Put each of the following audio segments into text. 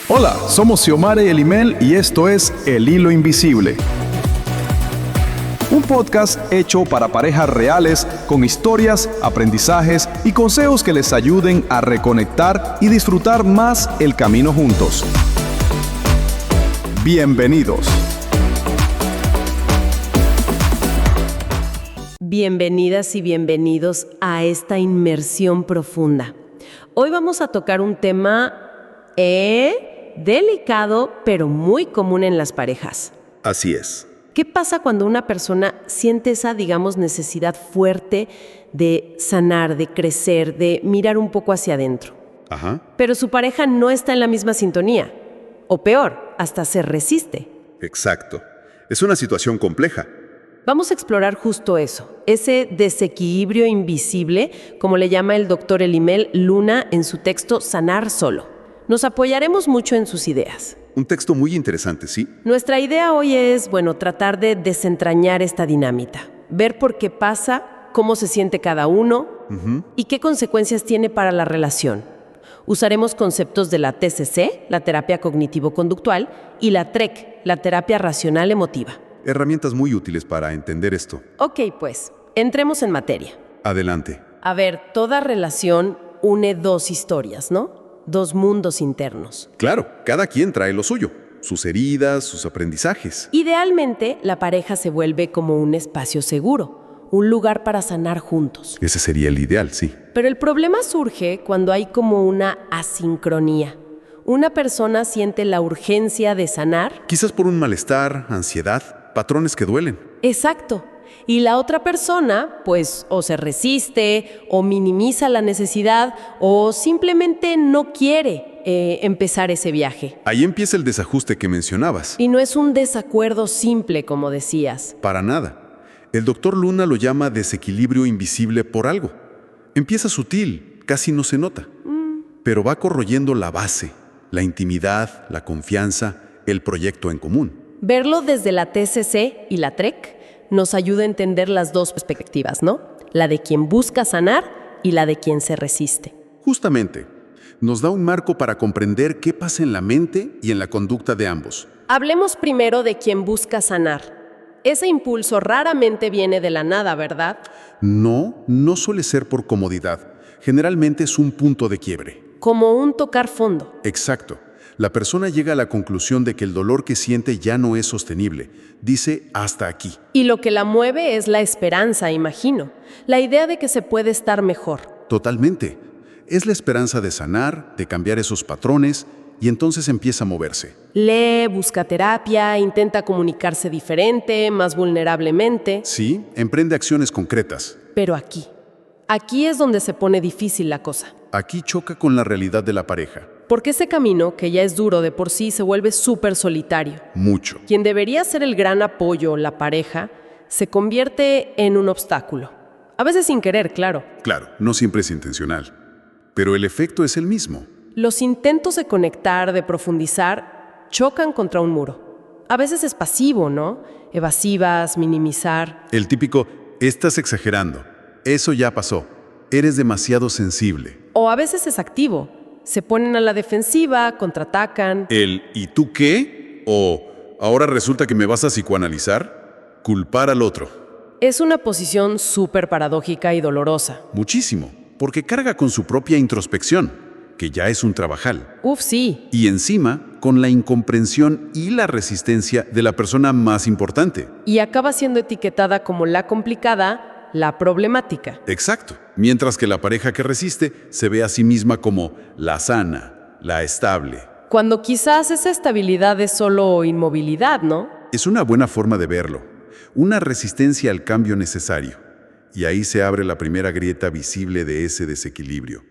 Hola, somos Xiomara y Elimel y esto es El Hilo Invisible. Un podcast hecho para parejas reales con historias, aprendizajes y consejos que les ayuden a reconectar y disfrutar más el camino juntos. Bienvenidos. Bienvenidas y bienvenidos a esta inmersión profunda. Hoy vamos a tocar un tema delicado, pero muy común en las parejas. Así es. ¿Qué pasa cuando una persona siente esa, necesidad fuerte de sanar, de crecer, de mirar un poco hacia adentro? Ajá. Pero su pareja no está en la misma sintonía. O peor, hasta se resiste. Exacto. Es una situación compleja. Vamos a explorar justo eso, ese desequilibrio invisible, como le llama el doctor Elimel Luna en su texto Sanar Solo. Nos apoyaremos mucho en sus ideas. Un texto muy interesante, ¿sí? Nuestra idea hoy es, tratar de desentrañar esta dinámica, ver por qué pasa, cómo se siente cada uno y qué consecuencias tiene para la relación. Usaremos conceptos de la TCC, la terapia cognitivo-conductual, y la TREC, la terapia racional emotiva. Herramientas muy útiles para entender esto. Ok, pues, entremos en materia. Adelante. A ver, toda relación une dos historias, ¿no? Dos mundos internos. Claro, cada quien trae lo suyo, sus heridas, sus aprendizajes. Idealmente, la pareja se vuelve como un espacio seguro, un lugar para sanar juntos. Ese sería el ideal, sí. Pero el problema surge cuando hay como una asincronía. Una persona siente la urgencia de sanar. Quizás por un malestar, ansiedad, patrones que duelen. Exacto. Y la otra persona, pues, o se resiste, o minimiza la necesidad, o simplemente no quiere empezar ese viaje. Ahí empieza el desajuste que mencionabas. Y no es un desacuerdo simple, como decías. Para nada. El doctor Luna lo llama desequilibrio invisible por algo. Empieza sutil, casi no se nota. Pero va corroyendo la base, la intimidad, la confianza, el proyecto en común. Verlo desde la TCC y la TREC nos ayuda a entender las dos perspectivas, ¿no? La de quien busca sanar y la de quien se resiste. Justamente, nos da un marco para comprender qué pasa en la mente y en la conducta de ambos. Hablemos primero de quien busca sanar. Ese impulso raramente viene de la nada, ¿verdad? No suele ser por comodidad. Generalmente es un punto de quiebre. Como un tocar fondo. Exacto. La persona llega a la conclusión de que el dolor que siente ya no es sostenible. Dice hasta aquí. Y lo que la mueve es la esperanza, imagino. La idea de que se puede estar mejor. Totalmente. Es la esperanza de sanar, de cambiar esos patrones, y entonces empieza a moverse. Lee, busca terapia, intenta comunicarse diferente, más vulnerablemente. Sí, emprende acciones concretas. Pero aquí es donde se pone difícil la cosa. Aquí choca con la realidad de la pareja. Porque ese camino, que ya es duro de por sí, se vuelve súper solitario. Mucho. Quien debería ser el gran apoyo, la pareja, se convierte en un obstáculo. A veces sin querer, claro. Claro, no siempre es intencional. Pero el efecto es el mismo. Los intentos de conectar, de profundizar, chocan contra un muro. A veces es pasivo, ¿no? Evasivas, minimizar. El típico, estás exagerando. Eso ya pasó. Eres demasiado sensible. O a veces es activo. Se ponen a la defensiva, contraatacan. El ¿y tú qué? O ¿ahora resulta que me vas a psicoanalizar? Culpar al otro. Es una posición súper paradójica y dolorosa. Muchísimo, porque carga con su propia introspección, que ya es un trabajal. Uf, sí. Y encima, con la incomprensión y la resistencia de la persona más importante. Y acaba siendo etiquetada como la complicada, la problemática. Exacto. Mientras que la pareja que resiste se ve a sí misma como la sana, la estable. Cuando quizás esa estabilidad es solo inmovilidad, ¿no? Es una buena forma de verlo. Una resistencia al cambio necesario. Y ahí se abre la primera grieta visible de ese desequilibrio.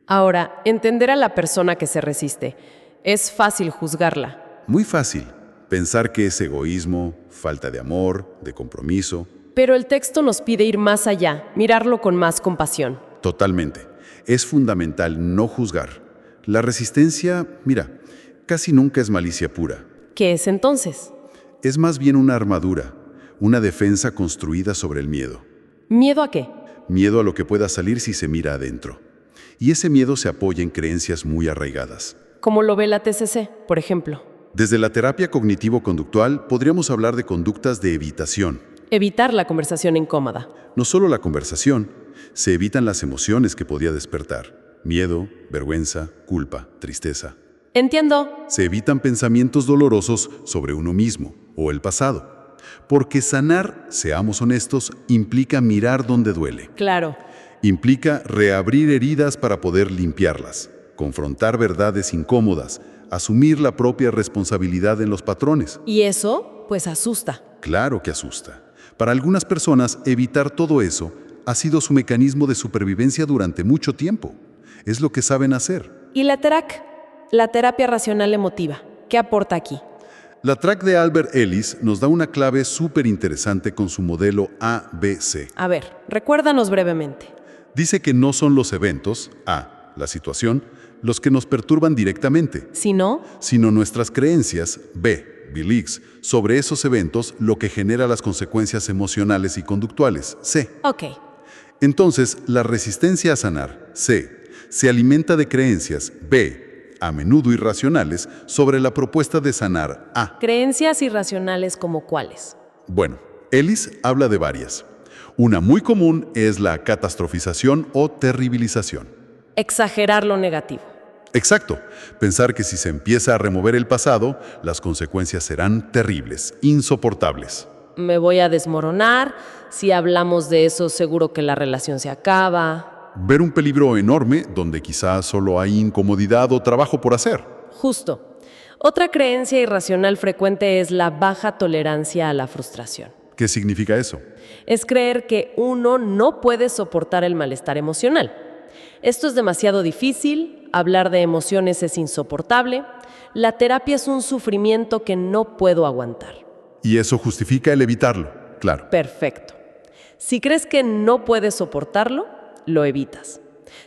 Ahora, entender a la persona que se resiste. Es fácil juzgarla. Muy fácil. Pensar que es egoísmo, falta de amor, de compromiso. Pero el texto nos pide ir más allá, mirarlo con más compasión. Totalmente. Es fundamental no juzgar. La resistencia, mira, casi nunca es malicia pura. ¿Qué es entonces? Es más bien una armadura, una defensa construida sobre el miedo. ¿Miedo a qué? Miedo a lo que pueda salir si se mira adentro. Y ese miedo se apoya en creencias muy arraigadas. Como lo ve la TCC, por ejemplo. Desde la terapia cognitivo-conductual podríamos hablar de conductas de evitación. Evitar la conversación incómoda. No solo la conversación, se evitan las emociones que podía despertar. Miedo, vergüenza, culpa, tristeza. Entiendo. Se evitan pensamientos dolorosos sobre uno mismo o el pasado. Porque sanar, seamos honestos, implica mirar donde duele. Claro. Implica reabrir heridas para poder limpiarlas, confrontar verdades incómodas, asumir la propia responsabilidad en los patrones. Y eso, pues asusta. Claro que asusta. Para algunas personas, evitar todo eso ha sido su mecanismo de supervivencia durante mucho tiempo. Es lo que saben hacer. ¿Y la TERAC? La terapia racional emotiva. ¿Qué aporta aquí? La TRAC de Albert Ellis nos da una clave súper interesante con su modelo ABC. A ver, recuérdanos brevemente. Dice que no son los eventos, A, la situación, los que nos perturban directamente, Si no, sino nuestras creencias, B, beliefs, sobre esos eventos, lo que genera las consecuencias emocionales y conductuales, C. ok. Entonces, la resistencia a sanar, C, se alimenta de creencias, B, a menudo irracionales, sobre la propuesta de sanar, A. Creencias irracionales como cuáles. Bueno, Ellis habla de varias. Una muy común es la catastrofización o terribilización. Exagerar lo negativo. Exacto. Pensar que si se empieza a remover el pasado, las consecuencias serán terribles, insoportables. Me voy a desmoronar. Si hablamos de eso, seguro que la relación se acaba. Ver un peligro enorme donde quizás solo hay incomodidad o trabajo por hacer. Justo. Otra creencia irracional frecuente es la baja tolerancia a la frustración. ¿Qué significa eso? Es creer que uno no puede soportar el malestar emocional. Esto es demasiado difícil, hablar de emociones es insoportable, la terapia es un sufrimiento que no puedo aguantar. Y eso justifica el evitarlo, claro. Perfecto. Si crees que no puedes soportarlo, lo evitas.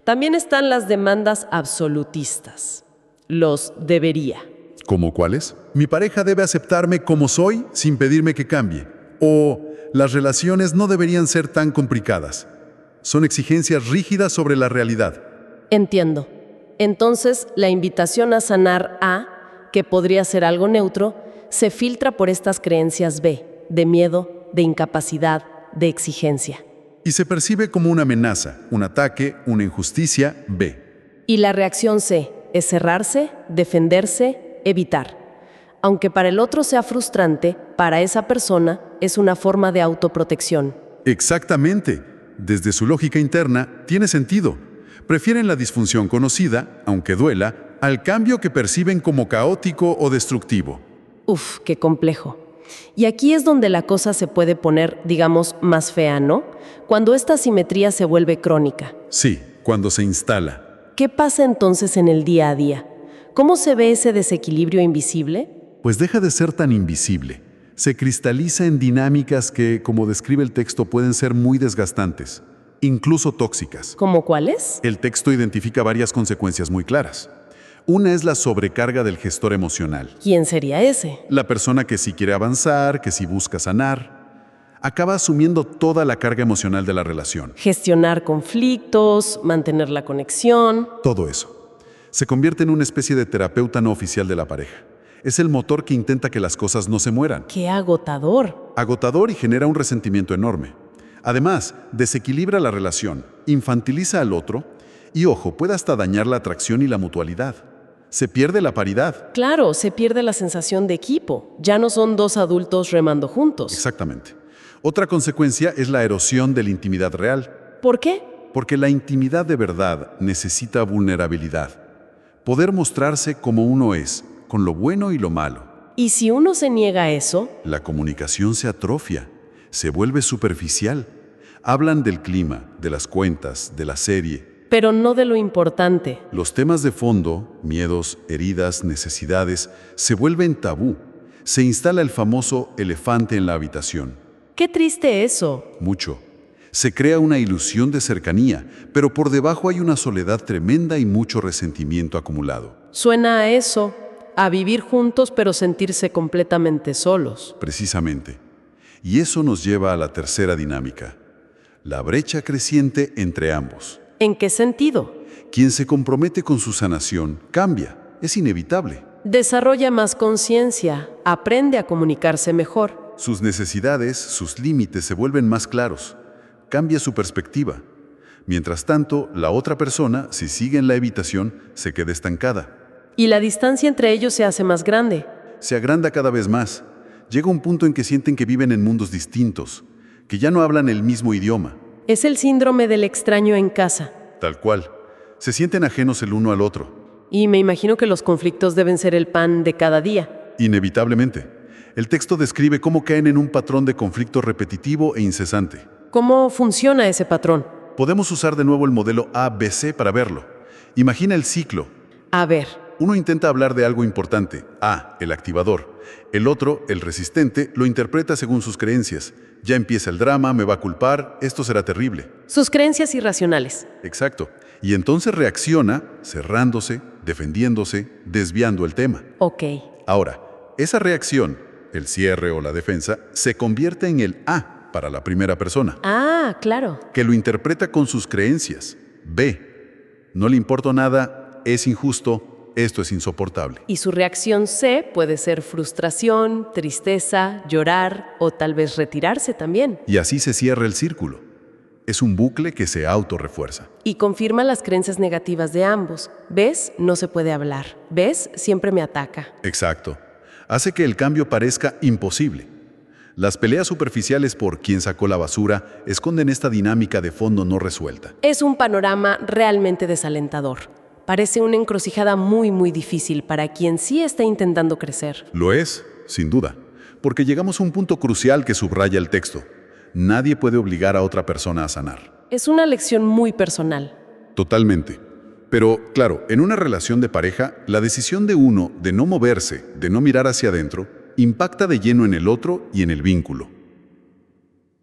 También están las demandas absolutistas. Los debería. ¿Cómo cuáles? Mi pareja debe aceptarme como soy sin pedirme que cambie. O las relaciones no deberían ser tan complicadas. Son exigencias rígidas sobre la realidad. Entiendo. Entonces, la invitación a sanar A, que podría ser algo neutro, se filtra por estas creencias B, de miedo, de incapacidad, de exigencia. Y se percibe como una amenaza, un ataque, una injusticia, B. Y la reacción C es cerrarse, defenderse, evitar. Aunque para el otro sea frustrante, para esa persona es una forma de autoprotección. Exactamente. Desde su lógica interna, tiene sentido. Prefieren la disfunción conocida, aunque duela, al cambio que perciben como caótico o destructivo. Uf, qué complejo. Y aquí es donde la cosa se puede poner, digamos, más fea, ¿no? Cuando esta asimetría se vuelve crónica. Sí, cuando se instala. ¿Qué pasa entonces en el día a día? ¿Cómo se ve ese desequilibrio invisible? Pues deja de ser tan invisible. Se cristaliza en dinámicas que, como describe el texto, pueden ser muy desgastantes, incluso tóxicas. ¿Cómo cuáles? El texto identifica varias consecuencias muy claras. Una es la sobrecarga del gestor emocional. ¿Quién sería ese? La persona que si quiere avanzar, que si busca sanar, acaba asumiendo toda la carga emocional de la relación. Gestionar conflictos, mantener la conexión. Todo eso. Se convierte en una especie de terapeuta no oficial de la pareja. Es el motor que intenta que las cosas no se mueran. ¡Qué agotador! Agotador y genera un resentimiento enorme. Además, desequilibra la relación, infantiliza al otro y, ojo, puede hasta dañar la atracción y la mutualidad. Se pierde la paridad. Claro, se pierde la sensación de equipo. Ya no son dos adultos remando juntos. Exactamente. Otra consecuencia es la erosión de la intimidad real. ¿Por qué? Porque la intimidad de verdad necesita vulnerabilidad. Poder mostrarse como uno es, con lo bueno y lo malo. Y si uno se niega a eso, La comunicación se atrofia, se vuelve superficial. Hablan del clima, de las cuentas, de la serie. pero no de lo importante. Los temas de fondo, miedos, heridas, necesidades, se vuelven tabú. Se instala el famoso elefante en la habitación. Qué triste eso. Mucho. Se crea una ilusión de cercanía, pero por debajo hay una soledad tremenda y mucho resentimiento acumulado. Suena a eso, a vivir juntos pero sentirse completamente solos. Precisamente. Y eso nos lleva a la tercera dinámica. La brecha creciente entre ambos. ¿En qué sentido? Quien se compromete con su sanación cambia. es inevitable. Desarrolla más conciencia, aprende a comunicarse mejor. Sus necesidades, sus límites se vuelven más claros. Cambia su perspectiva. Mientras tanto, la otra persona, si sigue en la evitación, se queda estancada. Y la distancia entre ellos se hace más grande. Se agranda cada vez más. Llega un punto en que sienten que viven en mundos distintos, que ya no hablan el mismo idioma. Es el síndrome del extraño en casa. Tal cual. Se sienten ajenos el uno al otro. Y me imagino que los conflictos deben ser el pan de cada día. Inevitablemente. El texto describe cómo caen en un patrón de conflicto repetitivo e incesante. ¿Cómo funciona ese patrón? Podemos usar de nuevo el modelo ABC para verlo. Imagina el ciclo. A ver, Uno intenta hablar de algo importante, A, el activador. El otro, el resistente, lo interpreta según sus creencias. Ya empieza el drama, me va a culpar, esto será terrible. sus creencias irracionales. Exacto. Y entonces reacciona, cerrándose, defendiéndose, desviando el tema. Ok. Ahora, esa reacción, el cierre o la defensa, se convierte en el A para la primera persona, Ah, claro. que lo interpreta con sus creencias. B, no le importa nada, es injusto, esto es insoportable. Y su reacción C puede ser frustración, tristeza, llorar o tal vez retirarse también. Y así se cierra el círculo. Es un bucle que se autorrefuerza. Y confirma las creencias negativas de ambos. ¿Ves? No se puede hablar. ¿Ves? Siempre me ataca. Exacto. Hace que el cambio parezca imposible. Las peleas superficiales por quién sacó la basura esconden esta dinámica de fondo no resuelta. Es un panorama realmente desalentador. Parece una encrucijada muy difícil para quien sí está intentando crecer. Lo es, sin duda, porque llegamos a un punto crucial que subraya el texto. Nadie puede obligar a otra persona a sanar. Es una lección muy personal. Totalmente. Pero, claro, en una relación de pareja, la decisión de uno de no moverse, de no mirar hacia adentro, impacta de lleno en el otro y en el vínculo.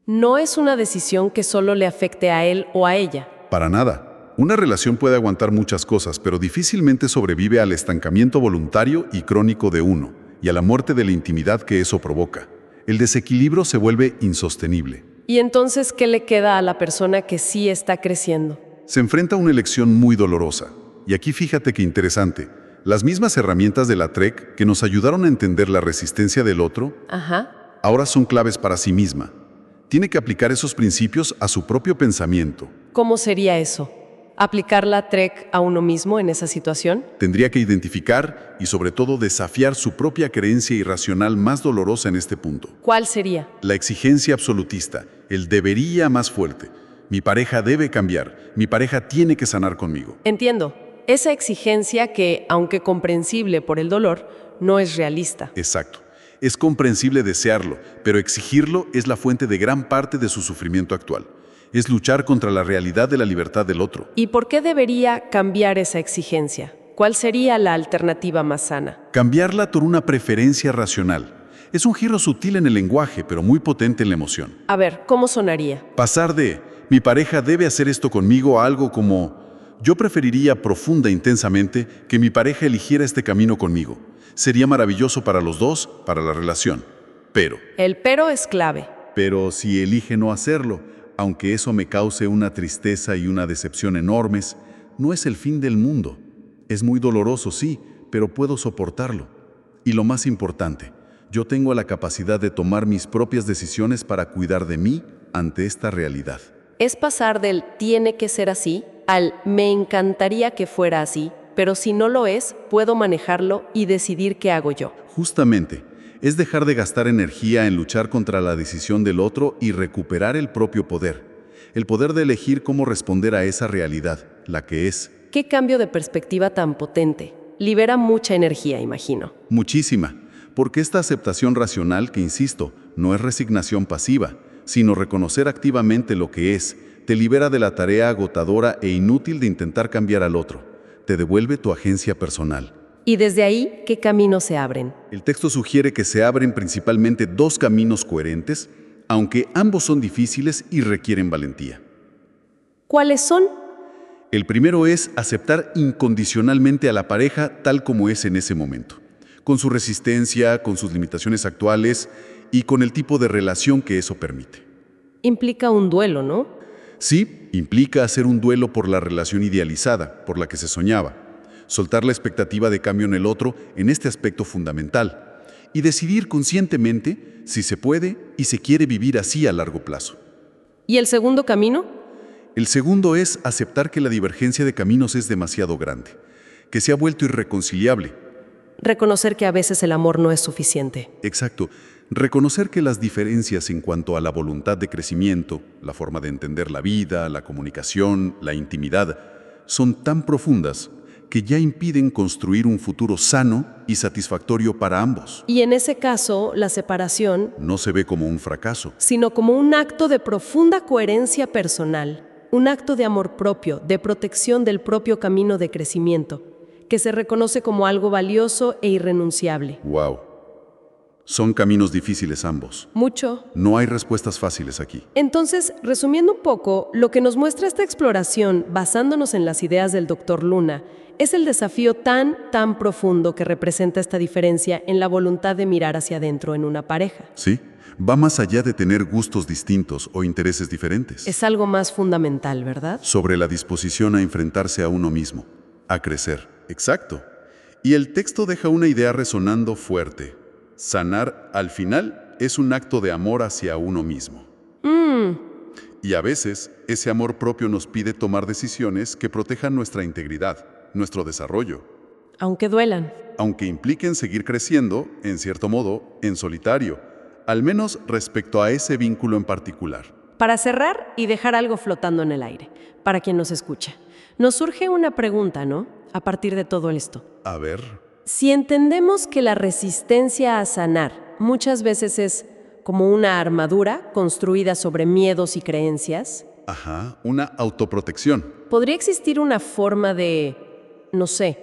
No es una decisión que solo le afecte a él o a ella. Para nada. Una relación puede aguantar muchas cosas, pero difícilmente sobrevive al estancamiento voluntario y crónico de uno, y a la muerte de la intimidad que eso provoca. El desequilibrio se vuelve insostenible. ¿Y entonces qué le queda a la persona que sí está creciendo? Se enfrenta a una elección muy dolorosa. Y aquí fíjate qué interesante. Las mismas herramientas de la TREC que nos ayudaron a entender la resistencia del otro, Ajá. ahora son claves para sí misma. Tiene que aplicar esos principios a su propio pensamiento. ¿Cómo sería eso? ¿Aplicar la TREC a uno mismo en esa situación? Tendría que identificar y sobre todo desafiar su propia creencia irracional más dolorosa en este punto. ¿Cuál sería? La exigencia absolutista, el debería más fuerte. Mi pareja debe cambiar, mi pareja tiene que sanar conmigo. Entiendo. Esa exigencia que, aunque comprensible por el dolor, no es realista. Exacto. Es comprensible desearlo, pero exigirlo es la fuente de gran parte de su sufrimiento actual. Es luchar contra la realidad de la libertad del otro. ¿Y por qué debería cambiar esa exigencia? ¿Cuál sería la alternativa más sana? Cambiarla por una preferencia racional. Es un giro sutil en el lenguaje, pero muy potente en la emoción. A ver, ¿cómo sonaría? Pasar de mi pareja debe hacer esto conmigo a algo como yo preferiría profunda e intensamente que mi pareja eligiera este camino conmigo. Sería maravilloso para los dos, para la relación. El pero es clave. Pero si elige no hacerlo, aunque eso me cause una tristeza y una decepción enormes, no es el fin del mundo. Es muy doloroso, sí, pero puedo soportarlo. Y lo más importante, yo tengo la capacidad de tomar mis propias decisiones para cuidar de mí ante esta realidad. Es pasar del tiene que ser así al me encantaría que fuera así, pero si no lo es, puedo manejarlo y decidir qué hago yo. Justamente, es dejar de gastar energía en luchar contra la decisión del otro y recuperar el propio poder. El poder de elegir cómo responder a esa realidad, la que es. Qué cambio de perspectiva tan potente. Libera mucha energía, imagino. Muchísima, porque esta aceptación racional que, insisto, no es resignación pasiva, sino reconocer activamente lo que es, te libera de la tarea agotadora e inútil de intentar cambiar al otro. Te devuelve tu agencia personal. Y desde ahí, ¿qué caminos se abren? El texto sugiere que se abren principalmente dos caminos coherentes, aunque ambos son difíciles y requieren valentía. ¿Cuáles son? El primero es aceptar incondicionalmente a la pareja tal como es en ese momento, con su resistencia, con sus limitaciones actuales y con el tipo de relación que eso permite. Implica un duelo, ¿no? Sí, implica hacer un duelo por la relación idealizada, por la que se soñaba. soltar la expectativa de cambio en el otro en este aspecto fundamental y decidir conscientemente si se puede y se quiere vivir así a largo plazo. ¿Y el segundo camino? El segundo es aceptar que la divergencia de caminos es demasiado grande, que se ha vuelto irreconciliable. Reconocer que a veces el amor no es suficiente. Exacto. Reconocer que las diferencias en cuanto a la voluntad de crecimiento, la forma de entender la vida, la comunicación, la intimidad, son tan profundas que ya impiden construir un futuro sano y satisfactorio para ambos. Y en ese caso, la separación, No se ve como un fracaso. sino como un acto de profunda coherencia personal, un acto de amor propio, de protección del propio camino de crecimiento, que se reconoce como algo valioso e irrenunciable. ¡Wow! Son caminos difíciles ambos. Mucho. No hay respuestas fáciles aquí. Entonces, resumiendo un poco, lo que nos muestra esta exploración, basándonos en las ideas del Dr. Luna, es el desafío tan profundo que representa esta diferencia en la voluntad de mirar hacia adentro en una pareja. ¿Sí? Va más allá de tener gustos distintos o intereses diferentes. Es algo más fundamental, ¿verdad? Sobre la disposición a enfrentarse a uno mismo, a crecer. Exacto. Y el texto deja una idea resonando fuerte. Sanar, al final, es un acto de amor hacia uno mismo. Y a veces, ese amor propio nos pide tomar decisiones que protejan nuestra integridad, nuestro desarrollo, Aunque duelan. aunque impliquen seguir creciendo, en cierto modo, en solitario, al menos respecto a ese vínculo en particular. Para cerrar y dejar algo flotando en el aire, para quien nos escucha, nos surge una pregunta, ¿no? A partir de todo esto. A ver, Si entendemos que la resistencia a sanar muchas veces es como una armadura construida sobre miedos y creencias, una autoprotección. ¿podría existir una forma de, no sé,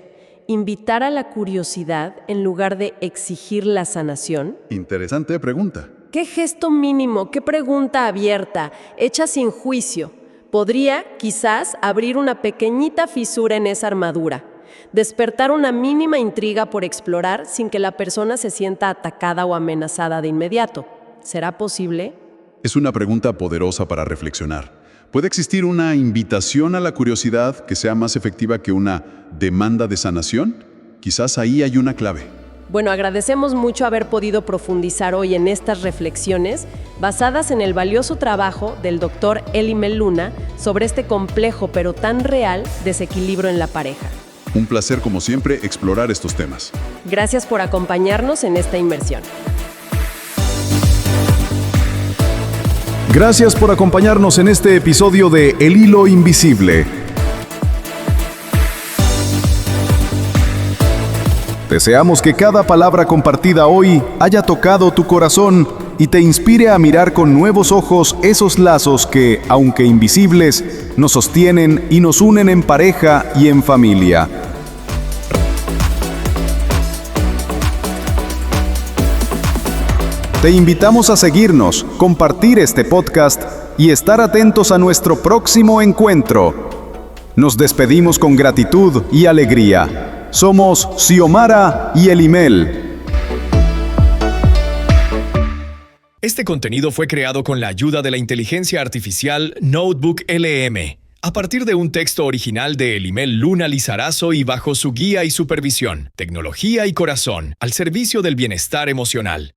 invitar a la curiosidad en lugar de exigir la sanación? Interesante pregunta. ¿Qué gesto mínimo, qué pregunta abierta, hecha sin juicio, podría, quizás, abrir una pequeñita fisura en esa armadura? Despertar una mínima intriga por explorar sin que la persona se sienta atacada o amenazada de inmediato. ¿Será posible? Es una pregunta poderosa para reflexionar. ¿Puede existir una invitación a la curiosidad que sea más efectiva que una demanda de sanación? Quizás ahí hay una clave. Bueno, agradecemos mucho haber podido profundizar hoy en estas reflexiones basadas en el valioso trabajo del Dr. Elimel Luna sobre este complejo pero tan real desequilibrio en la pareja. Un placer, como siempre, explorar estos temas. Gracias por acompañarnos en esta inmersión. Gracias por acompañarnos en este episodio de El Hilo Invisible. Deseamos que cada palabra compartida hoy haya tocado tu corazón y te inspire a mirar con nuevos ojos esos lazos que, aunque invisibles, nos sostienen y nos unen en pareja y en familia. Te invitamos a seguirnos, compartir este podcast y estar atentos a nuestro próximo encuentro. Nos despedimos con gratitud y alegría. Somos Xiomara y Elimel. Este contenido fue creado con la ayuda de la inteligencia artificial Notebook LM, a partir de un texto original de Elimel Luna Lizarazo y bajo su guía y supervisión. Tecnología y corazón, al servicio del bienestar emocional.